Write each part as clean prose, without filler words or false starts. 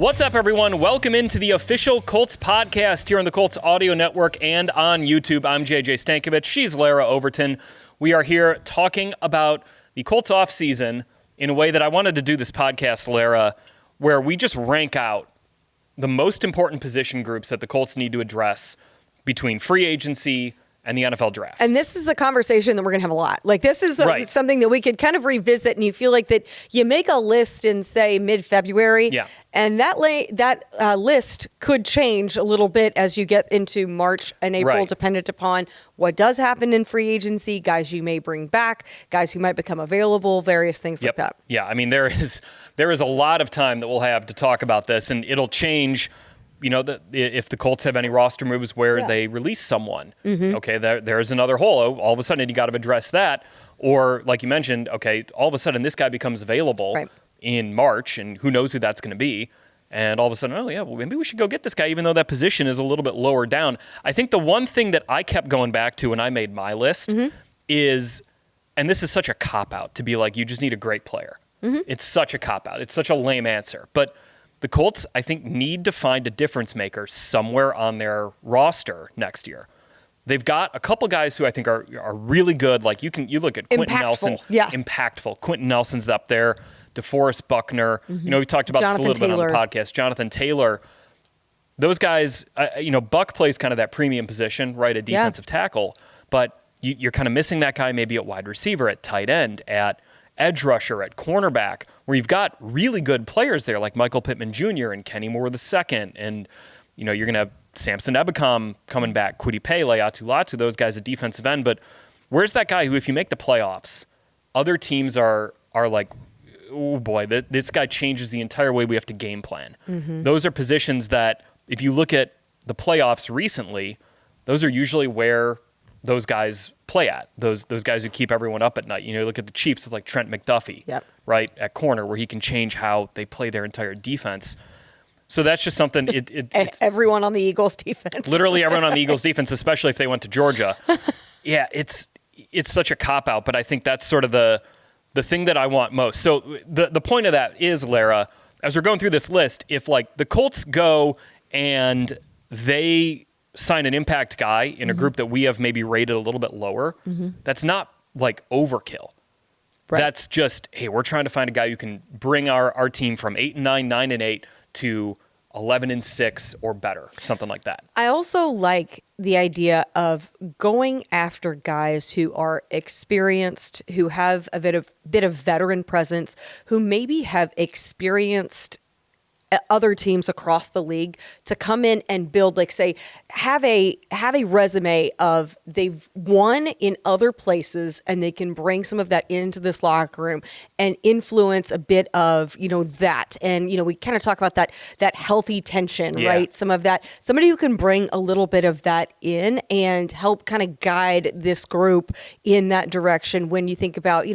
What's up, everyone? Welcome into the official Colts podcast here on the Colts Audio Network and on YouTube. I'm JJ Stankevitz. She's Larra Overton. We are here talking about the Colts offseason in a way that I wanted to do this podcast, Larra, where we just rank out the most important position groups that the Colts need to address between free agency and the NFL draft. And this is a conversation that we're going to have a lot. Like, this is something that we could kind of revisit, and you feel like that you make a list in, say, mid-February, and that list could change a little bit as you get into March and April, dependent upon what does happen in free agency, guys you may bring back, guys who might become available, various things like that. Yeah, I mean, there is a lot of time that we'll have to talk about this, and it'll change. You know, if the Colts have any roster moves where they release someone, okay, there's another hole. All of a sudden, you got to address that. Or, like you mentioned, okay, all of a sudden, this guy becomes available in March, and who knows who that's going to be. And all of a sudden, well, maybe we should go get this guy, even though that position is a little bit lower down. I think the one thing that I kept going back to when I made my list is, and this is such a cop-out, to be like, you just need a great player. It's such a cop-out. It's such a lame answer. But the Colts, I think, need to find a difference maker somewhere on their roster next year. They've got a couple guys who I think are really good. Like you look at Quentin Nelson, impactful. Quentin Nelson's up there. DeForest Buckner. You know, we talked about this a little bit on the podcast. Jonathan Taylor. Those guys, Buck plays kind of that premium position, right, a defensive tackle. But you're kind of missing that guy maybe at wide receiver, at tight end, at edge rusher, at cornerback, where you've got really good players there like Michael Pittman Jr. and Kenny Moore II. And, you're going to have Samson Ebukam coming back, Kwity Paye, Laiatu Latu, those guys at defensive end. But where's that guy who, if you make the playoffs, other teams are like, oh boy, this guy changes the entire way we have to game plan. Those are positions that, if you look at the playoffs recently, those are usually where those guys play at, those guys who keep everyone up at night. Look at the Chiefs with like Trent McDuffie, right, at corner, where he can change how they play their entire defense. So that's just something. It's everyone on the Eagles defense. Literally everyone on the Eagles defense, especially if they went to Georgia. Yeah, it's such a cop-out, but I think that's sort of the thing that I want most. So the point of that is, Larra, as we're going through this list, if like the Colts go and they sign an impact guy in a group that we have maybe rated a little bit lower, that's not like overkill. That's just, hey, we're trying to find a guy who can bring our team from 8-9, 9-8 to 11-6 or better, something like that. I also like the idea of going after guys who are experienced, who have a bit of veteran presence, who maybe have experienced other teams across the league to come in and build, like, say, have a resume of they've won in other places, and they can bring some of that into this locker room and influence a bit of, that. And, we kind of talk about that healthy tension, right? Some of that, somebody who can bring a little bit of that in and help kind of guide this group in that direction. When you think about,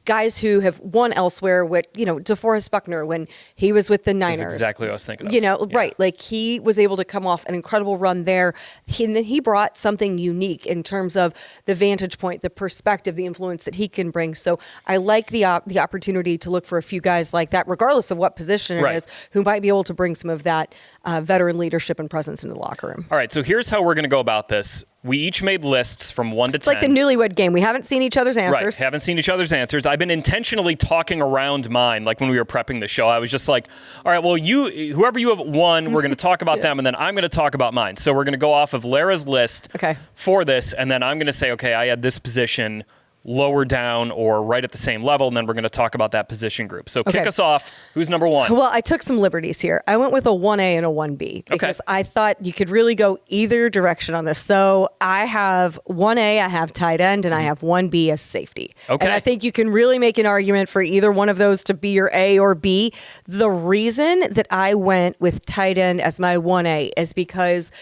guys who have won elsewhere with, DeForest Buckner, when he was with the Niners. That's exactly what I was thinking of. Right. Like, he was able to come off an incredible run there. And then he brought something unique in terms of the vantage point, the perspective, the influence that he can bring. So I like the opportunity to look for a few guys like that, regardless of what position it is, who might be able to bring some of that veteran leadership and presence into the locker room. All right. So here's how we're going to go about this. We each made lists from 1 to 10. It's like the newlywed game. We haven't seen each other's answers. Right, haven't seen each other's answers. I've been intentionally talking around mine. Like when we were prepping the show, I was just like, all right, well, whoever you have won, we're going to talk about them, and then I'm going to talk about mine. So we're going to go off of Larra's list for this, and then I'm going to say, okay, I had this position lower down or right at the same level, and then we're going to talk about that position group. So kick us off. Who's number one? Well, I took some liberties here. I went with a 1A and a 1B because I thought you could really go either direction on this. So I have 1A, I have tight end, and I have 1B as safety. And I think you can really make an argument for either one of those to be your A or B. The reason that I went with tight end as my 1A is because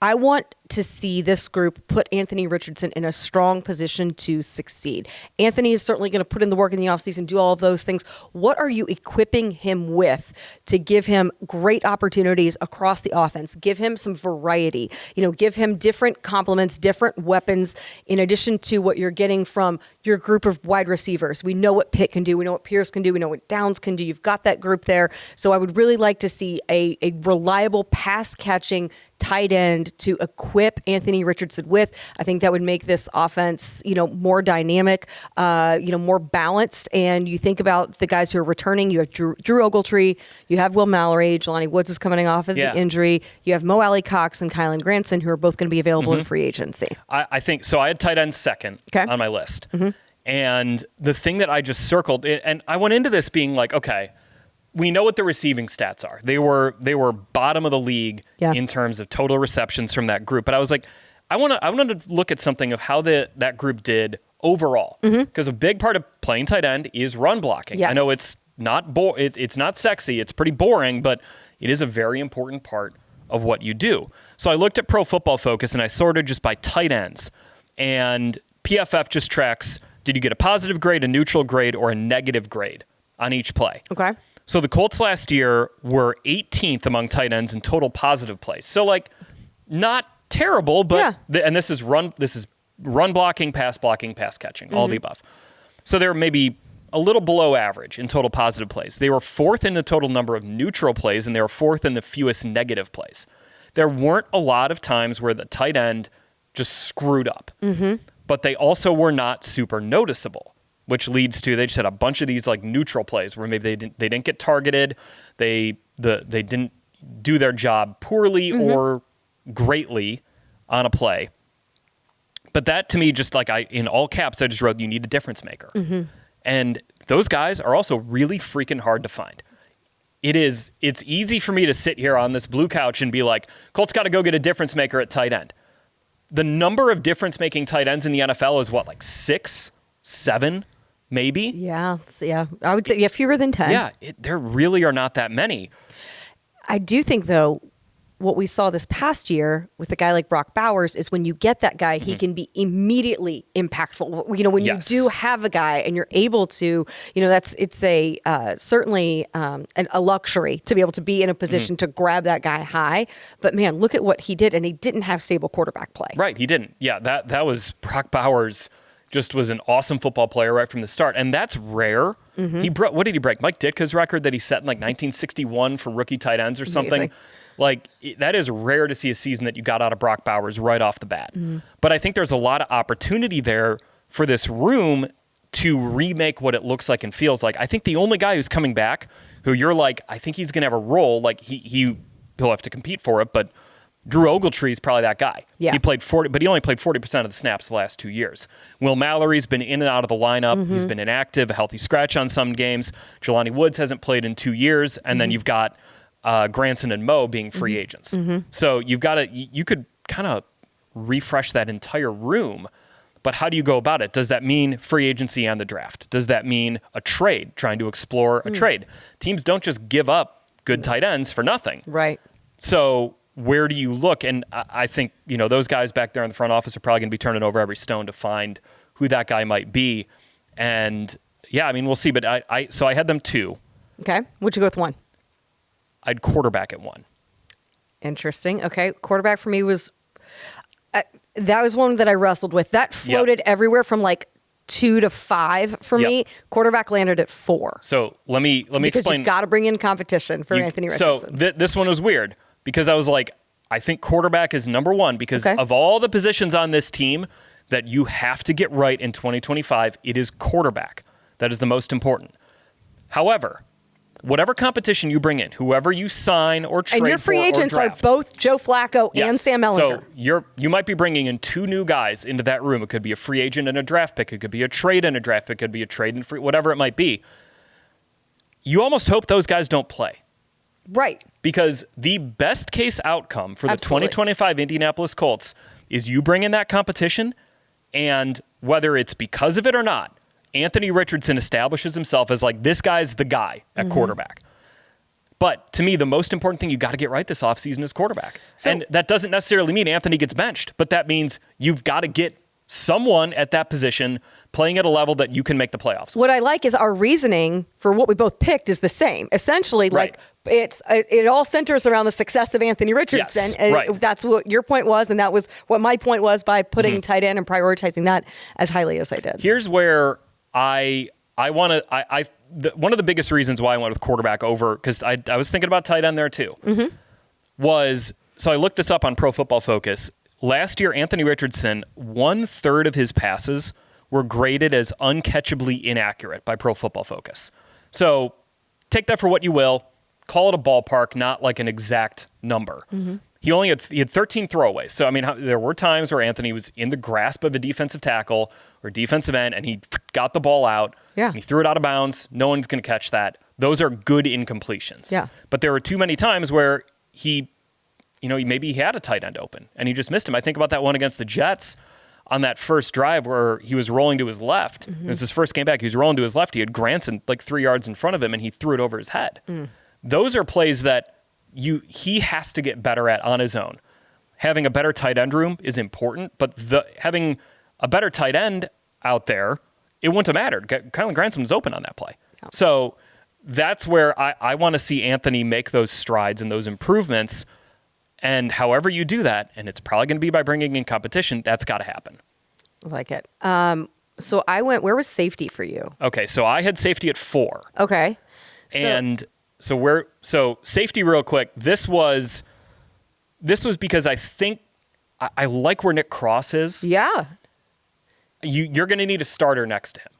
I want to see this group put Anthony Richardson in a strong position to succeed. Anthony is certainly going to put in the work in the offseason, do all of those things. What are you equipping him with to give him great opportunities across the offense? Give him some variety. Give him different complements, different weapons, in addition to what you're getting from your group of wide receivers. We know what Pitt can do. We know what Pierce can do. We know what Downs can do. You've got that group there. So I would really like to see a reliable pass-catching tight end to equip Anthony Richardson with. I think that would make this offense, more dynamic, more balanced. And you think about the guys who are returning. You have Drew Ogletree. You have Will Mallory. Jelani Woods is coming off of the injury. You have Mo Alley Cox and Kylan Granson, who are both going to be available in free agency. I think so. I had tight end second on my list. And the thing that I just circled, and I went into this being like, okay, we know what the receiving stats are. They were bottom of the league in terms of total receptions from that group. But I was like, I wanted to look at something of how that group did overall, because a big part of playing tight end is run blocking. Yes. I know it's not it's not sexy. It's pretty boring, but it is a very important part of what you do. So I looked at Pro Football Focus and I sorted just by tight ends, and PFF just tracks: did you get a positive grade, a neutral grade, or a negative grade on each play? Okay. So the Colts last year were 18th among tight ends in total positive plays. So not terrible, but and this is run blocking, pass catching, all the above. So they're maybe a little below average in total positive plays. They were fourth in the total number of neutral plays, and they were fourth in the fewest negative plays. There weren't a lot of times where the tight end just screwed up, but they also were not super noticeable, which leads to they just had a bunch of these neutral plays where maybe they didn't get targeted, they didn't do their job poorly or greatly on a play. But that to me, just in all caps, I just wrote, you need a difference maker. And those guys are also really freaking hard to find. It's easy for me to sit here on this blue couch and be like, Colts got to go get a difference maker at tight end. The number of difference making tight ends in the NFL is what, 6, 7? Maybe. Yeah. I would say fewer than 10. Yeah. There really are not that many. I do think, though, what we saw this past year with a guy like Brock Bowers is when you get that guy, he can be immediately impactful. When you do have a guy and you're able to, it's certainly a luxury to be able to be in a position to grab that guy high. But man, look at what he did, and he didn't have stable quarterback play. Right. He didn't. Yeah. That was Brock Bowers. Just was an awesome football player right from the start. And that's rare. What did he break? Mike Ditka's record that he set in 1961 for rookie tight ends or something. That is rare to see a season that you got out of Brock Bowers right off the bat. But I think there's a lot of opportunity there for this room to remake what it looks like and feels like. I think the only guy who's coming back who you're I think he's going to have a role, he'll have to compete for it, but Drew Ogletree is probably that guy. Yeah. He played 40, but he only played 40% of the snaps the last 2 years. Will Mallory's been in and out of the lineup. He's been inactive, a healthy scratch on some games. Jelani Woods hasn't played in 2 years. And then you've got Granson and Mo being free agents. So you could kind of refresh that entire room. But how do you go about it? Does that mean free agency and the draft? Does that mean a trade, trying to explore a trade? Teams don't just give up good tight ends for nothing. Right. So where do you look? And I think, those guys back there in the front office are probably going to be turning over every stone to find who that guy might be. And we'll see. But I had them 2. Okay. What'd you go with 1? I'd quarterback at 1. Interesting. Okay. Quarterback for me was, that was one that I wrestled with. That floated everywhere from 2 to 5 for me. Quarterback landed at 4. So let me explain. Because you've got to bring in competition for Anthony Richardson. So this one was weird. Because I was I think quarterback is number 1 because of all the positions on this team that you have to get right in 2025, it is quarterback. That is the most important. However, whatever competition you bring in, whoever you sign or trade for, and your free agents are both Joe Flacco and Sam Ehlinger. So you might be bringing in 2 new guys into that room. It could be a free agent and a draft pick. It could be a trade and a draft pick. It could be a trade and free, whatever it might be. You almost hope those guys don't play. Right. Because the best case outcome for the 2025 Indianapolis Colts is you bring in that competition, and whether it's because of it or not, Anthony Richardson establishes himself as this guy's the guy at quarterback. But to me, the most important thing you got to get right this offseason is quarterback. And that doesn't necessarily mean Anthony gets benched, but that means you've got to get someone at that position playing at a level that you can make the playoffs. What I like is our reasoning for what we both picked is the same. Essentially, like it all centers around the success of Anthony Richardson. Yes, and that's what your point was, and that was what my point was by putting tight end and prioritizing that as highly as I did. Here's where I want to one of the biggest reasons why I went with quarterback over, because I was thinking about tight end there too, was, so I looked this up on Pro Football Focus. Last year, Anthony Richardson, 1/3 of his passes were graded as uncatchably inaccurate by Pro Football Focus. So take that for what you will. Call it a ballpark, not like an exact number. He had 13 throwaways. So, I mean, there were times where Anthony was in the grasp of a defensive tackle or defensive end, and he got the ball out. Yeah. He threw it out of bounds. No one's going to catch that. Those are good incompletions. Yeah. But there were too many times where maybe he had a tight end open, and he just missed him. I think about that one against the Jets on that first drive where he was rolling to his left. It was his first game back. He was rolling to his left. He had Granson like 3 yards in front of him, and he threw it over his head. Those are plays that he has to get better at on his own. Having a better tight end room is important, but having a better tight end out there, it wouldn't have mattered. Kylan Granson was open on that play. Yeah. So that's where I want to see Anthony make those strides and those improvements. And however you do that, and it's probably going to be by bringing in competition, that's got to happen. I like it. So I went, where was safety for you? Okay, so I had safety at 4. Okay. So safety real quick, this was because I think I like where Nick Cross is. Yeah. You're going to need a starter next to him.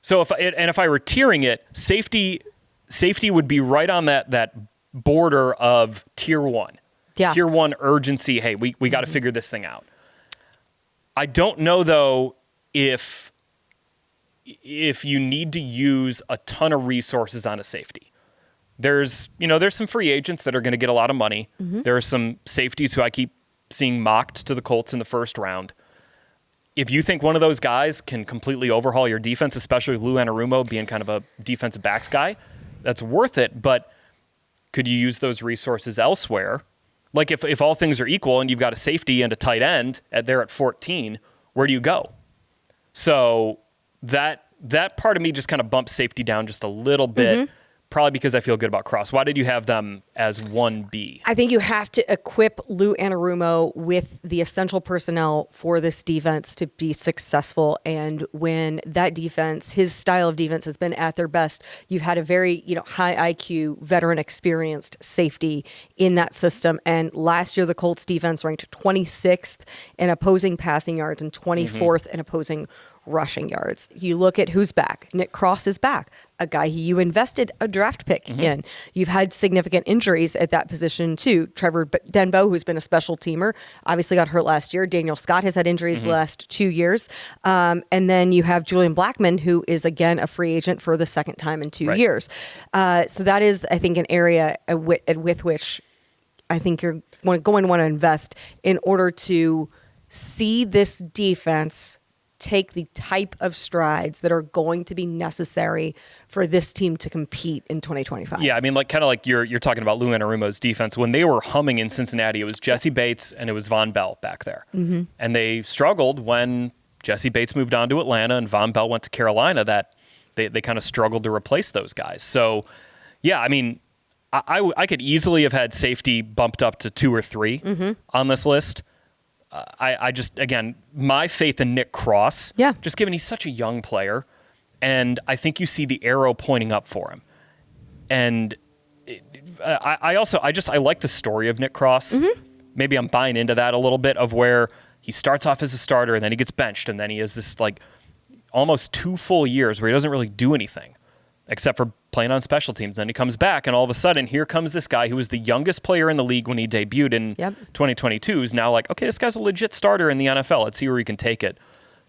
So if I were tiering it, safety would be right on that border of tier 1. Yeah. Tier 1 urgency. Hey, we got to figure this thing out. I don't know though if you need to use a ton of resources on a safety. There's some free agents that are going to get a lot of money. There are some safeties who I keep seeing mocked to the Colts in the first round. If you think one of those guys can completely overhaul your defense, especially Lou Anarumo being kind of a defensive backs guy, that's worth it. But could you use those resources elsewhere? Like if all things are equal and you've got a safety and a tight end there at 14, where do you go? So that part of me just kind of bumps safety down just a little bit. Probably because I feel good about Cross. Why did you have them as 1B? I think you have to equip Lou Anarumo with the essential personnel for this defense to be successful. And when that defense, his style of defense has been at their best, you've had a very high IQ, veteran, experienced safety in that system. And last year, the Colts defense ranked 26th in opposing passing yards and 24th in opposing rushing yards. You look at who's back. Nick Cross is back, a guy you invested a draft pick in. You've had significant injuries at that position too. Trevor Denbo, who's been a special teamer, obviously got hurt last year. Daniel Scott has had injuries the last 2 years. And then you have Julian Blackmon, who is again a free agent for the second time in 2 years. So that is, I think, an area with which I think you're going to want to invest in order to see this defense take the type of strides that are going to be necessary for this team to compete in 2025. Yeah, I mean, kind of like you're talking about Lou Anarumo's defense. When they were humming in Cincinnati, it was Jesse Bates and it was Von Bell back there. And they struggled when Jesse Bates moved on to Atlanta and Von Bell went to Carolina, that they kind of struggled to replace those guys. So, yeah, I mean, I could easily have had safety bumped up to 2 or 3 on this list. I just, again, my faith in Nick Cross, just given he's such a young player, and I think you see the arrow pointing up for him. And I like the story of Nick Cross. Maybe I'm buying into that a little bit, of where he starts off as a starter and then he gets benched, and then he has this like almost 2 full years where he doesn't really do anything except for playing on special teams. Then he comes back, and all of a sudden, here comes this guy who was the youngest player in the league when he debuted in 2022, who's now like, okay, this guy's a legit starter in the NFL. Let's see where he can take it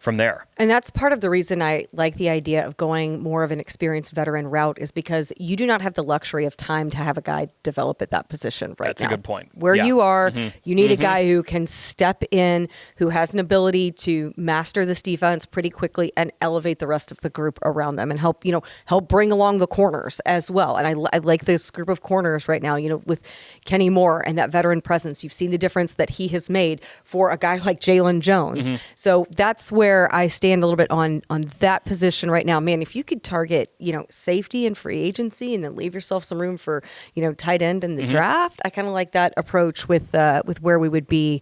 from there. And that's part of the reason I like the idea of going more of an experienced veteran route is because you do not have the luxury of time to have a guy develop at that position right now. That's a good point. Where you are, you need a guy who can step in, who has an ability to master this defense pretty quickly and elevate the rest of the group around them and help bring along the corners as well. And I like this group of corners right now, with Kenny Moore and that veteran presence. You've seen the difference that he has made for a guy like Jalen Jones. So that's where I stand a little bit on that position right now. Man, if you could target, safety and free agency and then leave yourself some room for, tight end in the draft, I kind of like that approach with where we would be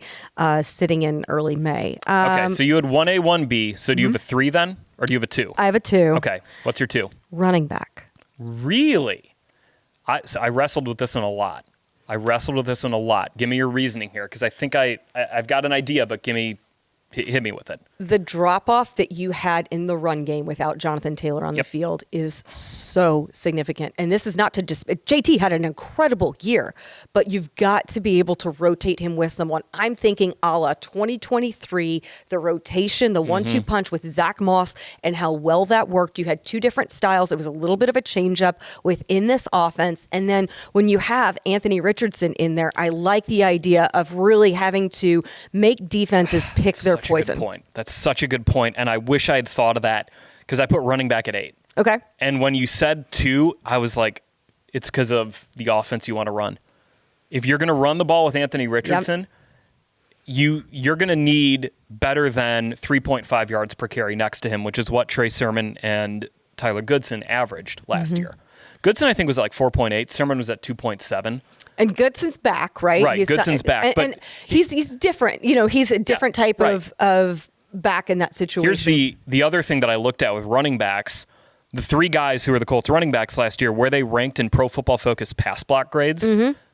sitting in early May. Okay, so you had 1A, 1B. So do you have a 3 then? Or do you have a 2? I have a 2. Okay, what's your 2? Running back. Really? I wrestled with this one a lot. Give me your reasoning here, because I think I've got an idea, but hit me with it. The drop-off that you had in the run game without Jonathan Taylor on the field is so significant. And this is not to just... JT had an incredible year, but you've got to be able to rotate him with someone. I'm thinking a la 2023, the rotation, the 1-2 punch with Zach Moss and how well that worked. You had 2 different styles. It was a little bit of a change-up within this offense. And then when you have Anthony Richardson in there, I like the idea of really having to make defenses pick their poison. That's such a good point, and I wish I had thought of that because I put running back at 8. Okay. And when you said 2, I was like, it's because of the offense you want to run. If you're going to run the ball with Anthony Richardson, you're going to need better than 3.5 yards per carry next to him, which is what Trey Sermon and Tyler Goodson averaged last year. Goodson, I think, was like 4.8. Sermon was at 2.7. And Goodson's back, right? Right, Goodson's back. And he's different. He's a different type of back in that situation. Here's the other thing that I looked at with running backs. The 3 guys who were the Colts running backs last year, where they ranked in Pro Football Focus pass block grades.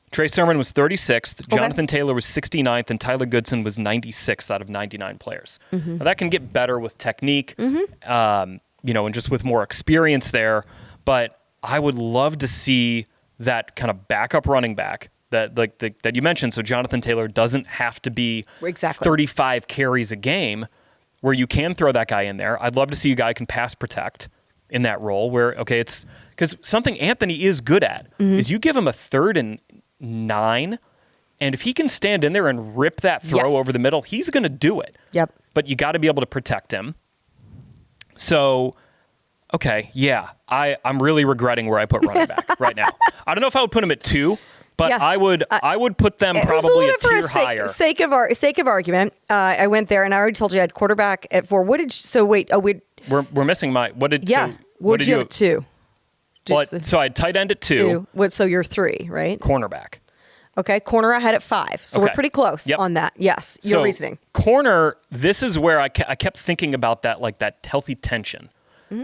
Trey Sermon was 36th, Jonathan Taylor was 69th, and Tyler Goodson was 96th out of 99 players. Now, that can get better with technique, and just with more experience there. But I would love to see that kind of backup running back that you mentioned. So Jonathan Taylor doesn't have to be 35 carries a game, where you can throw that guy in there. I'd love to see a guy who can pass protect in that role where, it's because something Anthony is good at is you give him a 3rd and 9, and if he can stand in there and rip that throw over the middle, he's going to do it. Yep. But you got to be able to protect him. So, I'm really regretting where I put running back right now. I don't know if I would put him at 2, but I would put them probably a tier higher. Sake of argument, I went there, and I already told you I had quarterback at 4. What did you, so wait? We're missing my what did yeah? So, what did you have at 2? So I had tight end at 2. So you're 3, right? Cornerback. Okay, corner I had at 5. So we're pretty close on that. Yes, your reasoning. Corner. This is where I kept thinking about that, like that healthy tension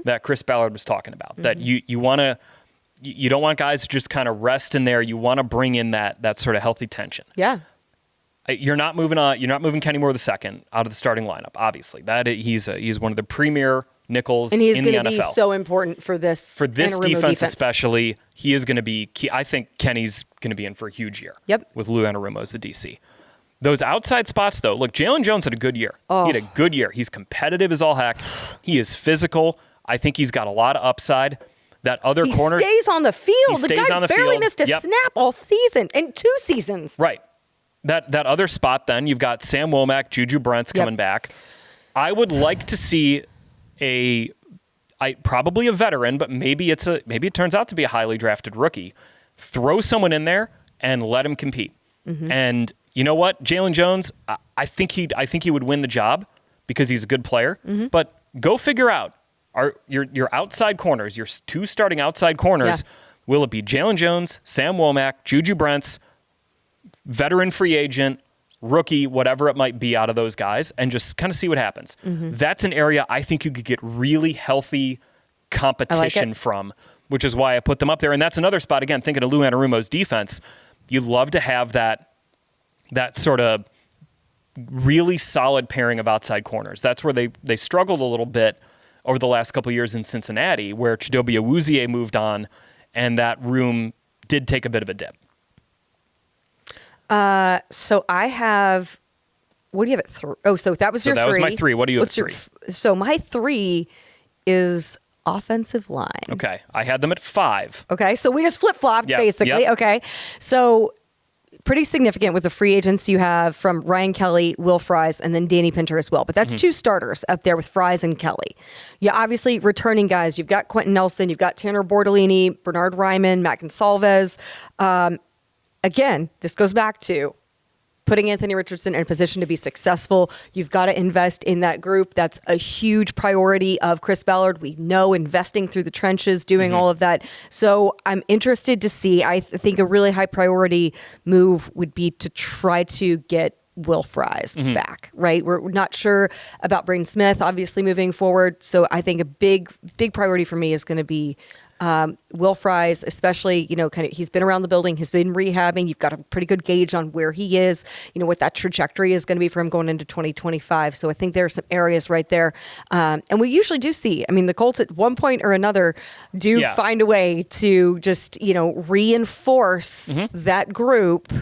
that Chris Ballard was talking about. That you want to. You don't want guys to just kind of rest in there. You want to bring in that sort of healthy tension. Yeah. You're not moving on. You're not moving Kenny Moore II out of the starting lineup. Obviously, he's one of the premier nickels in the NFL. And he's going to be so important for this defense, especially. He is going to be key. I think Kenny's going to be in for a huge year. Yep. With Lou Anarumo as the DC. Those outside spots, though, look, Jalen Jones had a good year. He had a good year. He's competitive as all heck. He is physical. I think he's got a lot of upside. That other corner stays on the field. The guy barely missed a snap all season and 2 seasons. Right. That other spot, then you've got Sam Womack, Juju Brents coming back. I would like to see probably a veteran, but maybe it turns out to be a highly drafted rookie. Throw someone in there and let him compete. And you know what, Jalen Jones, I think he would win the job because he's a good player. But go figure out. Your outside corners, your 2 starting outside corners, will it be Jalen Jones, Sam Womack, Juju Brents, veteran free agent, rookie, whatever it might be out of those guys, and just kind of see what happens. That's an area I think you could get really healthy competition from, which is why I put them up there. And that's another spot, again, thinking of Lou Anarumo's defense, you'd love to have that sort of really solid pairing of outside corners. That's where they struggled a little bit over the last couple of years in Cincinnati, where Chidobe Awuzie moved on, and that room did take a bit of a dip. So I have what do you have at 3? Oh, so that was your 3. That was my 3. What do you have at 3? So my 3 is offensive line. Okay. I had them at 5. Okay. So we just flip-flopped, basically. Yep. Okay. So pretty significant with the free agents you have from Ryan Kelly, Will Fries, and then Danny Pinter as well. But that's 2 starters up there with Fries and Kelly. You obviously returning guys. You've got Quentin Nelson. You've got Tanner Bordolini, Bernard Ryman, Matt Gonsalves. Again, this goes back to putting Anthony Richardson in a position to be successful. You've got to invest in that group. That's a huge priority of Chris Ballard. We know investing through the trenches, doing all of that. So I'm interested to see. I think a really high priority move would be to try to get Will Fries back, right? We're not sure about Braden Smith, obviously, moving forward. So I think a big priority for me is going to be Will Fries, especially, he's been around the building, he's been rehabbing. You've got a pretty good gauge on where he is, what that trajectory is going to be for him going into 2025. So I think there are some areas right there. And we usually do see, the Colts at one point or another do find a way to just, reinforce that group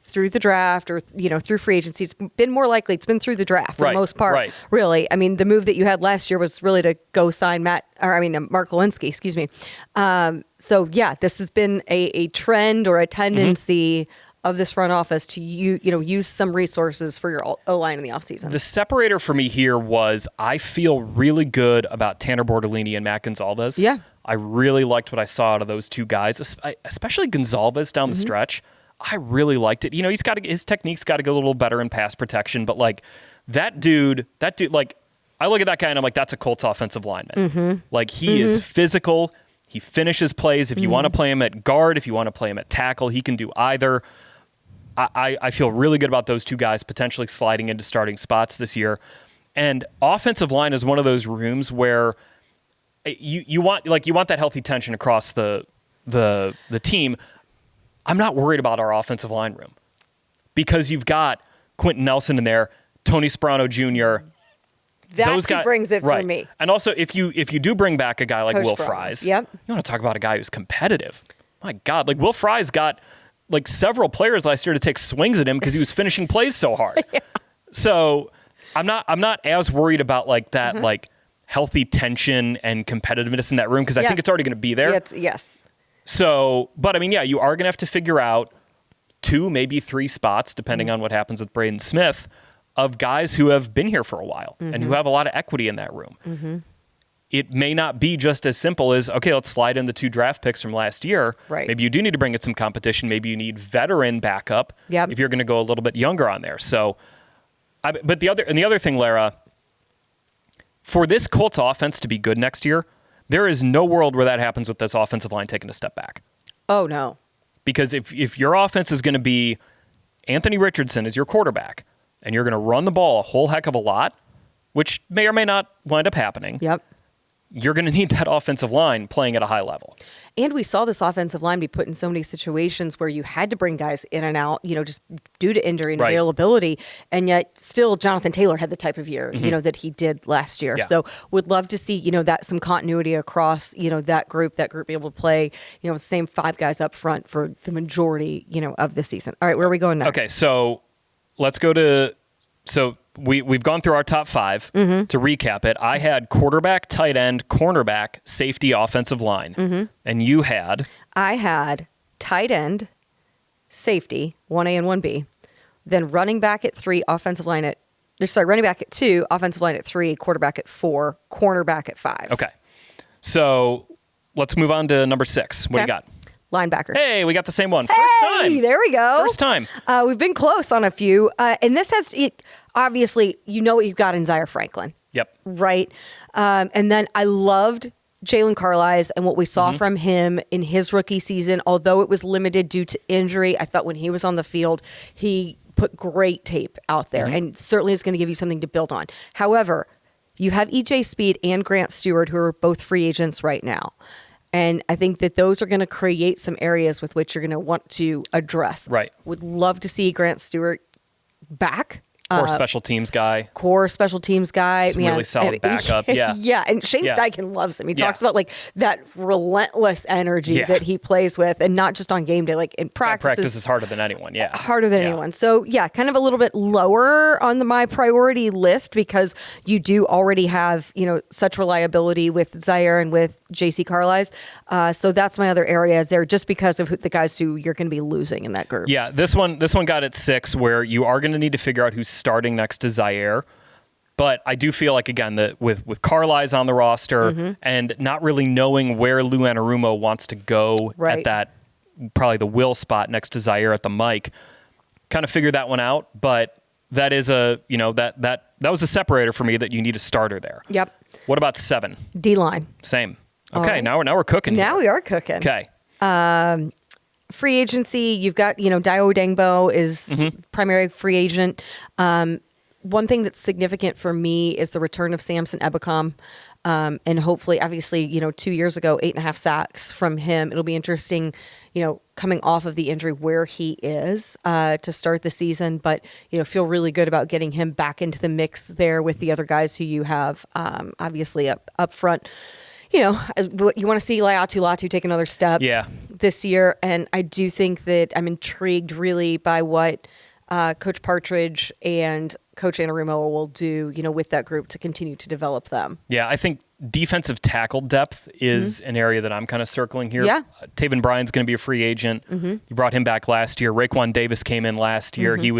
through the draft or, through free agency. It's been more likely, it's been through the draft for the most part, really. The move that you had last year was really to go sign Mark Lewinsky, excuse me. So yeah, this has been a trend or a tendency of this front office to use some resources for your O-line in the offseason. The separator for me here was I feel really good about Tanner Bordolini and Matt Gonsalves. Yeah. I really liked what I saw out of those 2 guys, especially Gonsalves down the stretch. I really liked it. His technique's got to get a little better in pass protection, but like that dude, like I look at that guy and I'm like, that's a Colts offensive lineman. Like he is physical. He finishes plays. If you want to play him at guard, if you want to play him at tackle, he can do either. I feel really good about those 2 guys potentially sliding into starting spots this year. And offensive line is one of those rooms where you want that healthy tension across the team. I'm not worried about our offensive line room because you've got Quentin Nelson in there, Tony Sperano Jr. That's who brings it for me. And also, if you do bring back a guy like Coach Will Sperano. Fries, Yep. You want to talk about a guy who's competitive. My God, like Will Fries got like several players last year to take swings at him because he was finishing plays so hard. So I'm not as worried about like that like healthy tension and competitiveness in that room because I think it's already going to be there. Yes. So, but you are going to have to figure out 2, maybe 3 spots, depending on what happens with Braden Smith, of guys who have been here for a while and who have a lot of equity in that room. It may not be just as simple as, okay, let's slide in the 2 draft picks from last year. Right. Maybe you do need to bring in some competition. Maybe you need veteran backup if you're going to go a little bit younger on there. So, but the other thing, Larra, for this Colts offense to be good next year, there is no world where that happens with this offensive line taking a step back. Oh, no. Because if your offense is going to be Anthony Richardson as your quarterback, and you're going to run the ball a whole heck of a lot, which may or may not wind up happening, you're going to need that offensive line playing at a high level. And we saw this offensive line be put in so many situations where you had to bring guys in and out, just due to injury and availability. And yet still Jonathan Taylor had the type of year, that he did last year. Yeah. So would love to see, that some continuity across, that group be able to play, the same 5 guys up front for the majority, of the season. All right, where are we going next? Okay, so let's go to, we've gone through our top 5. To recap it, I had quarterback, tight end, cornerback, safety, offensive line. And you had? I had tight end, safety, 1A and 1B. Then running back at 3, running back at 2, offensive line at 3, quarterback at 4, cornerback at 5. Okay. So let's move on to number 6. What do you got? Linebacker. Hey, we got the same one. First time. There we go. First time. We've been close on a few. And this has, obviously, what you've got in Zaire Franklin. Yep. Right? And then I loved Jalen Carlisle and what we saw from him in his rookie season. Although it was limited due to injury, I thought when he was on the field, he put great tape out there and certainly is going to give you something to build on. However, you have EJ Speed and Grant Stewart, who are both free agents right now. And I think that those are going to create some areas with which you're going to want to address. Right. Would love to see Grant Stewart back. Core special teams guy. Man, solid backup. Yeah. Yeah. And Shane Steichen loves him. He talks about like that relentless energy that he plays with, and not just on game day, like in practice. Practice is harder than anyone. Yeah. Harder than anyone. So yeah, kind of a little bit lower on my priority list, because you do already have, such reliability with Zaire and with JC Carlisle. So that's my other areas there, just because of the guys who you're going to be losing in that group. Yeah. This one got at 6, where you are going to need to figure out who's starting next to Zaire. But I do feel like, again, that with Carlisle on the roster and not really knowing where Lou Anarumo wants to go at that, probably the will spot next to Zaire at the mic, kind of figure that one out. But that is that was a separator for me, that you need a starter there. Yep. What about 7? D-line. Same. Okay, now we're cooking. Now we are cooking. Okay. Free agency, you've got, Dio Dengbo is primary free agent. One thing that's significant for me is the return of Samson Ebukam. And hopefully, obviously, 2 years ago, 8.5 sacks from him. It'll be interesting, coming off of the injury, where he is to start the season. But, feel really good about getting him back into the mix there with the other guys who you have, obviously, up front. You want to see Latu take another step this year. And I do think that I'm intrigued really by what Coach Partridge and Coach Anarumo will do, with that group to continue to develop them. Yeah, I think defensive tackle depth is an area that I'm kind of circling here. Yeah. Taven Bryan's going to be a free agent. You brought him back last year. Raekwon Davis came in last year. He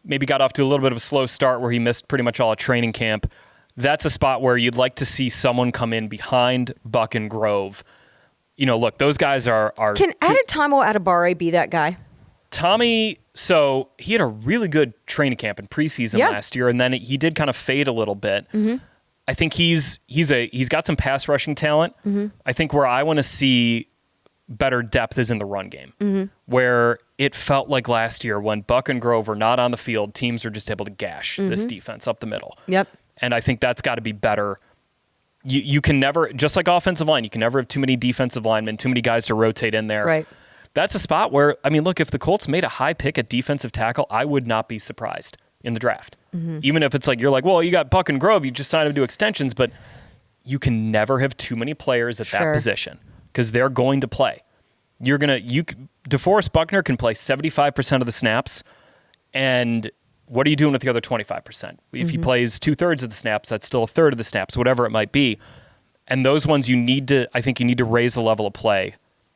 maybe got off to a little bit of a slow start where he missed pretty much all of training camp. That's a spot where you'd like to see someone come in behind Buck and Grove. Look, those guys are Can Adetomo Adebare be that guy? Tommy, so he had a really good training camp in preseason last year, and then he did kind of fade a little bit. I think he's got some pass rushing talent. I think where I want to see better depth is in the run game, where it felt like last year when Buck and Grove were not on the field, teams are just able to gash this defense up the middle. Yep. And I think that's got to be better. You can never, just like offensive line, you can never have too many defensive linemen, too many guys to rotate in there. Right. That's a spot where, look, if the Colts made a high pick at defensive tackle, I would not be surprised in the draft. Even if it's like, you're like, well, you got Buck and Grove, you just signed them to extensions, but you can never have too many players at that position, because they're going to play. DeForest Buckner can play 75% of the snaps, and what are you doing with the other 25%? If he plays 2/3 of the snaps, that's still 1/3 of the snaps, whatever it might be. And those ones I think you need to raise the level of play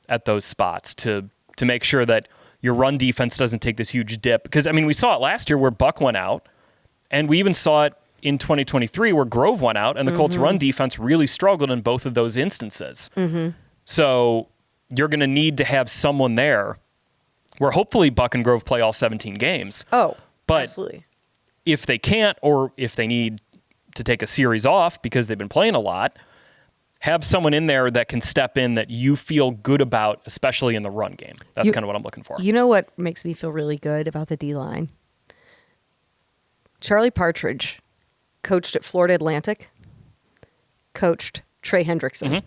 at those spots to make sure that your run defense doesn't take this huge dip. Because, we saw it last year where Buck went out, and we even saw it in 2023 where Grove went out, and the Colts run defense really struggled in both of those instances. So you're going to need to have someone there where hopefully Buck and Grove play all 17 games. Oh, but absolutely. If they can't, or if they need to take a series off because they've been playing a lot, have someone in there that can step in that you feel good about, especially in the run game. That's kind of what I'm looking for. You know what makes me feel really good about the D-line? Charlie Partridge coached at Florida Atlantic, coached Trey Hendrickson.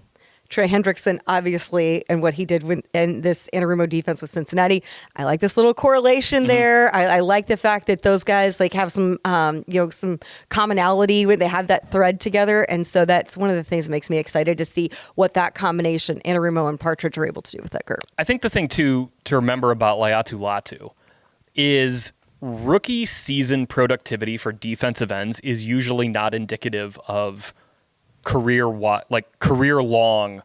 Trey Hendrickson, obviously, and what he did in this Anarumo defense with Cincinnati. I like this little correlation there. I like the fact that those guys have some, some commonality when they have that thread together. And so that's one of the things that makes me excited to see what that combination, Anarumo and Partridge, are able to do with that group. I think the thing, too, to remember about Latu is rookie season productivity for defensive ends is usually not indicative of career long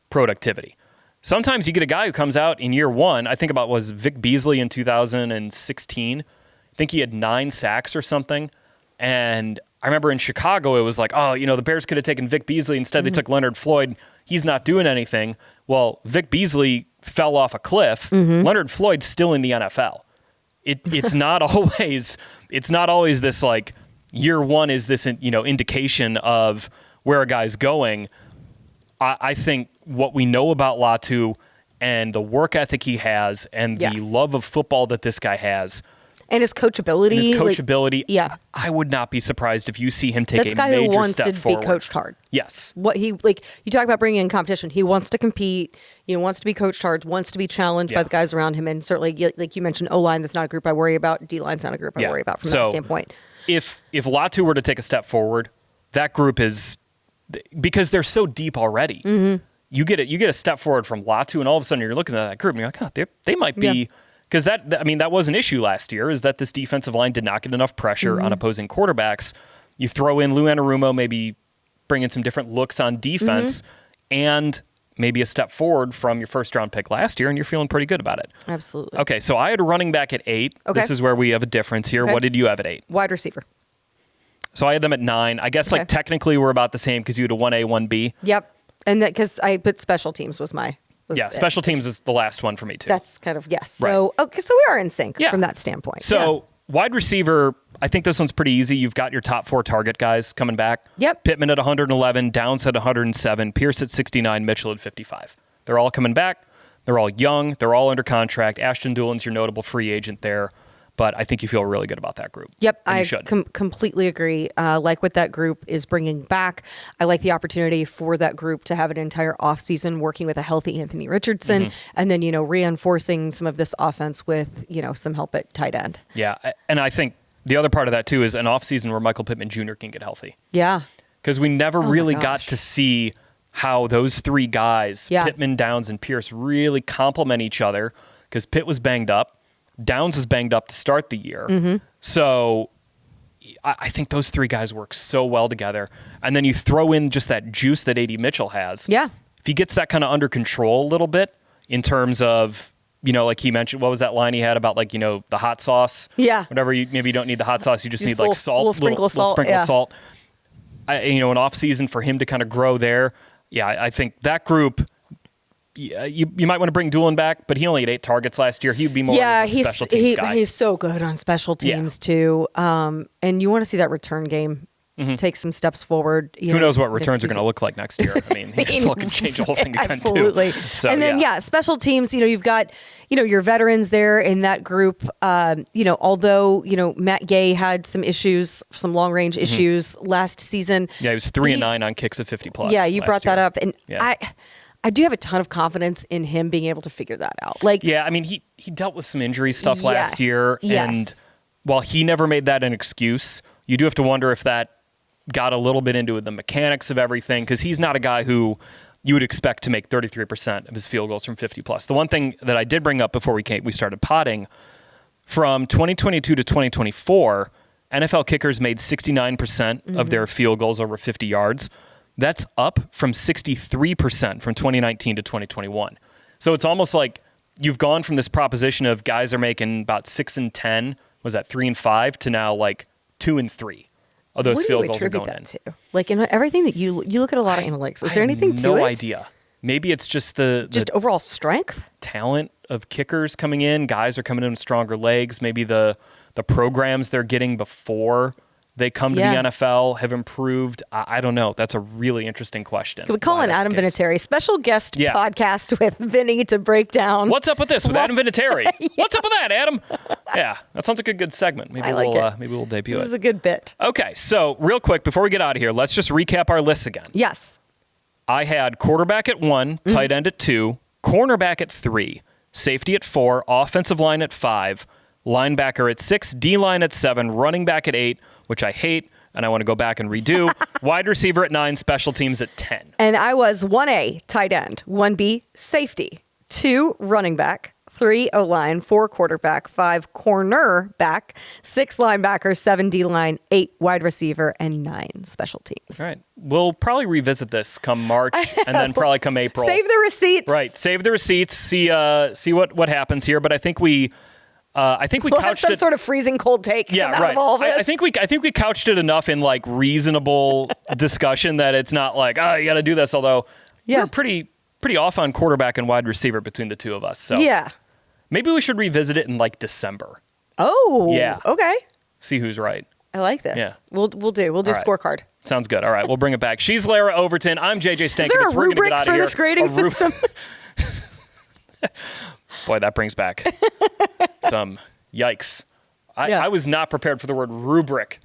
productivity. Sometimes you get a guy who comes out in year one. I think about was Vic Beasley in 2016. I think he had 9 sacks or something. And I remember in Chicago, it was like, the Bears could have taken Vic Beasley. Instead, they took Leonard Floyd. He's not doing anything. Well, Vic Beasley fell off a cliff. Leonard Floyd's still in the NFL. It's not always this like year one is this indication of where a guy's going. I think what we know about Latu and the work ethic he has and the love of football that this guy has, And his coachability. Yeah. I would not be surprised if you see him take a major step forward. That's a guy who wants to be coached hard. Yes. You talk about bringing in competition. He wants to compete, wants to be coached hard, wants to be challenged by the guys around him. And certainly, like you mentioned, O-line, that's not a group I worry about. D-line's not a group I worry about from that standpoint. If Latu were to take a step forward, that group is, because they're so deep already, you get a step forward from Latu, and all of a sudden you're looking at that group and you're like, oh, they might be, because that was an issue last year, is that this defensive line did not get enough pressure on opposing quarterbacks. You throw in Lou Anarumo, maybe bring in some different looks on defense, and maybe a step forward from your first round pick last year, and you're feeling pretty good about it. Absolutely. Okay, so I had a running back at 8. Okay. This is where we have a difference here. Okay. What did you have at 8? Wide receiver. So I had them at 9. I guess technically we're about the same because you had a 1A, 1B. Yep. And that because I put special teams was special teams is the last one for me too. That's kind of, yes. So, okay, so we are in sync from that standpoint. So wide receiver, I think this one's pretty easy. You've got your top 4 target guys coming back. Yep. Pittman at 111, Downs at 107, Pierce at 69, Mitchell at 55. They're all coming back. They're all young. They're all under contract. Ashton Doolin's your notable free agent there. But I think you feel really good about that group. Yep, I completely agree. Like what that group is bringing back. I like the opportunity for that group to have an entire offseason working with a healthy Anthony Richardson and then, reinforcing some of this offense with, some help at tight end. Yeah, and I think the other part of that, too, is an offseason where Michael Pittman Jr. can get healthy. Yeah. Because we never really got to see how those 3 guys, Pittman, Downs, and Pierce, really complement each other because Pitt was banged up. Downs is banged up to start the year. So I think those 3 guys work so well together. And then you throw in just that juice that A.D. Mitchell has. Yeah. If he gets that kind of under control a little bit in terms of, like he mentioned, what was that line he had about the hot sauce? Yeah. Whatever, maybe you don't need the hot sauce. You just need like salt. Little sprinkle of salt. Sprinkle of salt. An off season for him to kind of grow there. Yeah, I think that group... You might want to bring Doolin back, but he only had 8 targets last year. He'd be more of a special teams guy. He's so good on special teams too. And you want to see that return game take some steps forward. Who knows what returns are going to look like next year? I mean, can change the whole thing again absolutely. Too. So, and then special teams. You've got your veterans there in that group. Although Matt Gay had some issues, some long range issues last season. Yeah, he was 3 and 9 on kicks of 50+. Yeah, you brought that up, and I do have a ton of confidence in him being able to figure that out. He dealt with some injury stuff last year, and while he never made that an excuse, you do have to wonder if that got a little bit into the mechanics of everything, because he's not a guy who you would expect to make 33% of his field goals from 50+. The one thing that I did bring up before we started potting, from 2022 to 2024, NFL kickers made 69% of their field goals over 50 yards. That's up from 63% from 2019 to 2021. So it's almost like you've gone from this proposition of guys are making about 6 and 10, was that 3 and 5, to now like 2 and 3 of those field goals are going in. To? Like in everything that you look at a lot of analytics. Is there anything to it? No idea. Maybe it's just the overall strength, talent of kickers coming in. Guys are coming in with stronger legs. Maybe the programs they're getting before they come to the NFL have improved. I don't know. That's a really interesting question. Can we call in Adam Vinatieri, special guest podcast with Vinny to break down. What's up with this with Adam Vinatieri? What's up with that, Adam? Yeah, that sounds like a good segment. Maybe we'll debut it. This is a good bit. Okay, so real quick before we get out of here, let's just recap our lists again. Yes. I had quarterback at 1, tight end at 2, cornerback at 3, safety at 4, offensive line at 5, linebacker at 6, D-line at 7, running back at 8, which I hate, and I want to go back and redo. Wide receiver at 9, special teams at 10. And I was 1A, tight end, 1B, safety, 2, running back, 3, O-line, 4, quarterback, 5, cornerback, 6, linebacker, 7, D-line, 8, wide receiver, and 9, special teams. All right. We'll probably revisit this come March and then probably come April. Save the receipts. Right. Save the receipts. See what happens here. But I think we'll couched have some sort of freezing cold take. Out of all this. I think we couched it enough in like reasonable discussion that it's not like, you got to do this. Although we're pretty off on quarterback and wide receiver between the two of us. So maybe we should revisit it in like December. Oh, yeah. Okay. See who's right. I like this. Yeah. We'll do right. scorecard. Sounds good. All right, we'll bring it back. She's Larra Overton. I'm JJ Stankevitz. Is there a We're going to rubric get out for of here. this grading system? Boy, that brings back some yikes. I was not prepared for the word rubric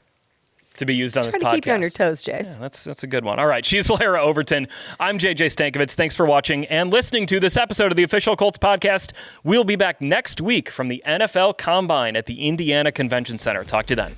to be used on this podcast. Trying to keep you on your toes, Jace. Yeah, that's a good one. All right. She's Larra Overton. I'm JJ Stankevitz. Thanks for watching and listening to this episode of the Official Colts Podcast. We'll be back next week from the NFL Combine at the Indiana Convention Center. Talk to you then.